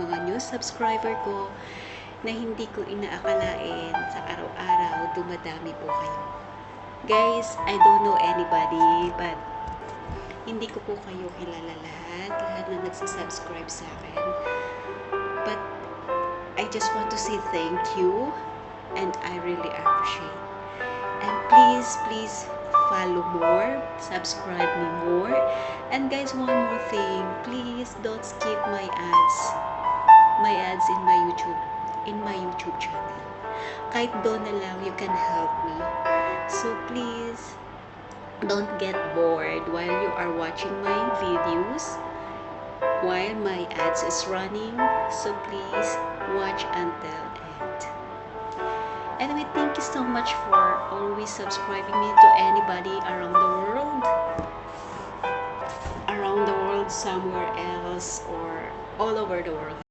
mga new subscriber ko na hindi ko inaakalain sa araw-araw dumadami po kayo. Guys, I don't know anybody but hindi ko po kayo kilala lahat na nagsasubscribe sa akin. But I just want to say thank you and I really appreciate. And please follow more, subscribe me more. And guys, one more thing, please don't skip my ads in my YouTube channel. Kahit doon na lang, you can help me. So please, don't get bored while you are watching my videos, while my ads is running. So please, watch until end. Anyway, thank you so much for always subscribing me to anybody around the world, somewhere else, or all over the world.